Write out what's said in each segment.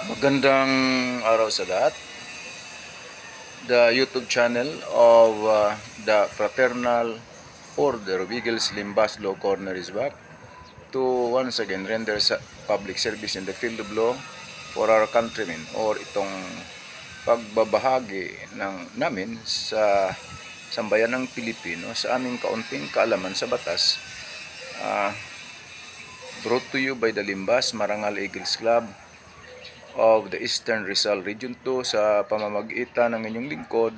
Magandang araw sa lahat. The YouTube channel of the Fraternal Order of Eagles Limbas Law Corner is back to once again render public service in the field of law for our countrymen, or itong pagbabahagi namin sa sambayanang Pilipino sa aming kaunting kaalaman sa batas, brought to you by the Limbas Marangal Eagles Club of the Eastern Rizal Region 2 sa pamamagitan ng inyong lingkod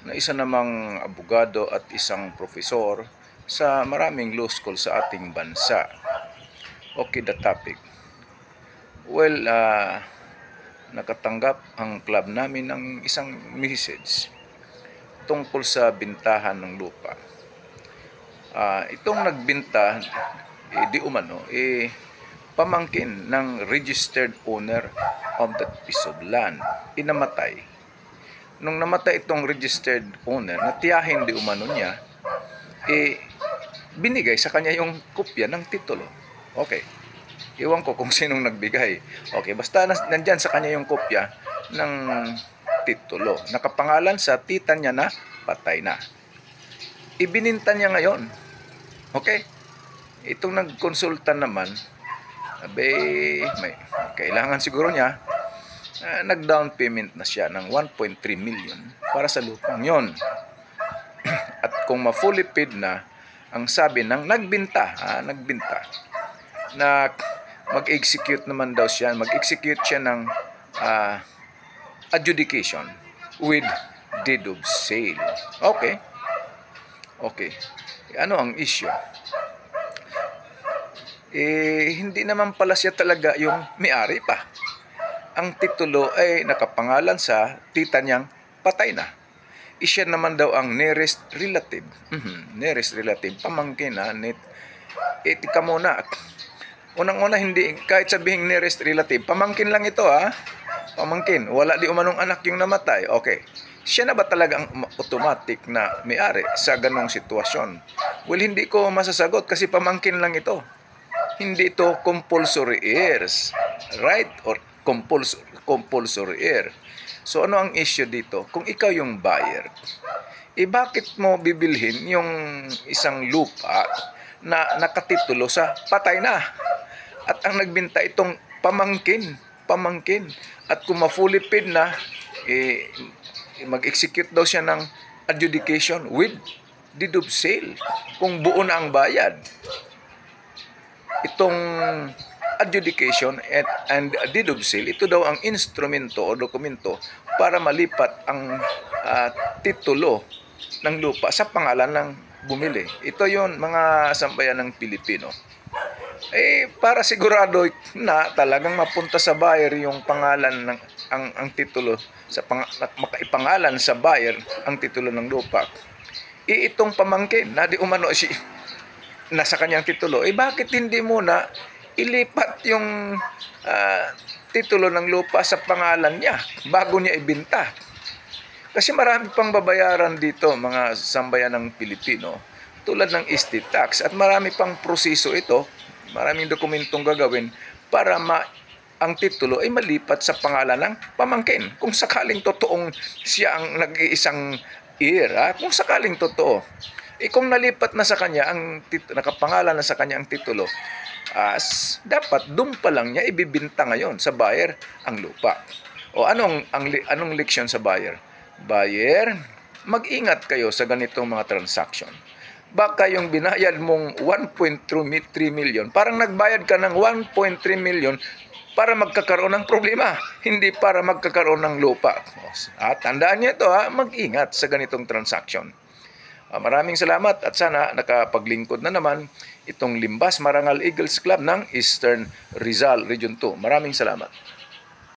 na isa namang abogado at isang profesor sa maraming law school sa ating bansa. Okay, the topic. Well, nakatanggap ang club namin ng isang message tungkol sa bintahan ng lupa. Itong nagbinta, di umano, pamangkin ng registered owner of that piece of land. Inamatay. Nung namatay itong registered owner, natiyahin di umano niya, binigay sa kanya yung kopya ng titulo. Okay. Iwan ko kung sinong nagbigay. Okay, basta nandyan sa kanya yung kopya ng titulo. Nakapangalan sa tita niya na patay na. Ibininta niya ngayon. Okay? Itong nagkonsulta naman, may kailangan siguro niya, nag-down payment na siya ng 1.3 million para sa lupang yon. At kung ma-fully paid na, ang sabi ng nagbinta, na mag-execute naman daw siya, mag-execute siya ng adjudication with deed of sale. Okay. Ano ang issue? Hindi naman pala siya talaga yung may-ari pa. Ang titulo ay nakapangalan sa tita niyang patay na. Siya naman daw ang nearest relative. Nearest relative, pamangkin na. Tika muna. Unang-una, hindi, kahit sabihing nearest relative, pamangkin lang ito Pamangkin. Wala di umanong anak yung namatay. Okay. Siya na ba talaga ang automatic na may-ari sa ganong sitwasyon? Well, hindi ko masasagot kasi pamangkin lang ito. Hindi ito compulsory heirs, right? Or compulsory heir. So ano ang issue dito? Kung ikaw yung buyer, bakit mo bibilhin yung isang lupa na nakatitulo sa patay na? At ang nagbinta itong pamangkin. At kung ma-fully paid na, mag-execute daw siya ng adjudication with deed of sale. Kung buo na ang bayad. Itong adjudication and deed of sale, ito daw ang instrumento o dokumento para malipat ang titulo ng lupa sa pangalan ng bumili. Ito yon, mga sambayan ng Pilipino. Para sigurado na talagang mapunta sa buyer yung pangalan ng ang titulo sa makaipangalan sa buyer ang titulo ng lupa. Itong pamangkin na di umano nasa kanyang titulo, bakit hindi muna ilipat yung titulo ng lupa sa pangalan niya bago niya ibinta? Kasi marami pang babayaran dito, mga sambayan ng Pilipino, tulad ng estate tax, at marami pang proseso ito, maraming dokumentong gagawin para ang titulo ay malipat sa pangalan ng pamangkin. Kung sakaling totoong siya ang nag-iisang heir, kung sakaling totoo. Kung nalipat na sa kanya nakapangalan na sa kanya ang titulo, dapat doon pa lang niya ibibinta ngayon sa buyer ang lupa. O anong leksyon sa buyer? Buyer, mag-ingat kayo sa ganitong mga transaction. Baka yung binayad mong 1.3 million, parang nagbayad ka ng 1.3 million para magkakaroon ng problema, hindi para magkakaroon ng lupa. Tandaan niyo ito, mag-ingat sa ganitong transaction. Maraming salamat at sana nakapaglingkod na naman itong Limbas Marangal Eagles Club ng Eastern Rizal Region 2. Maraming salamat.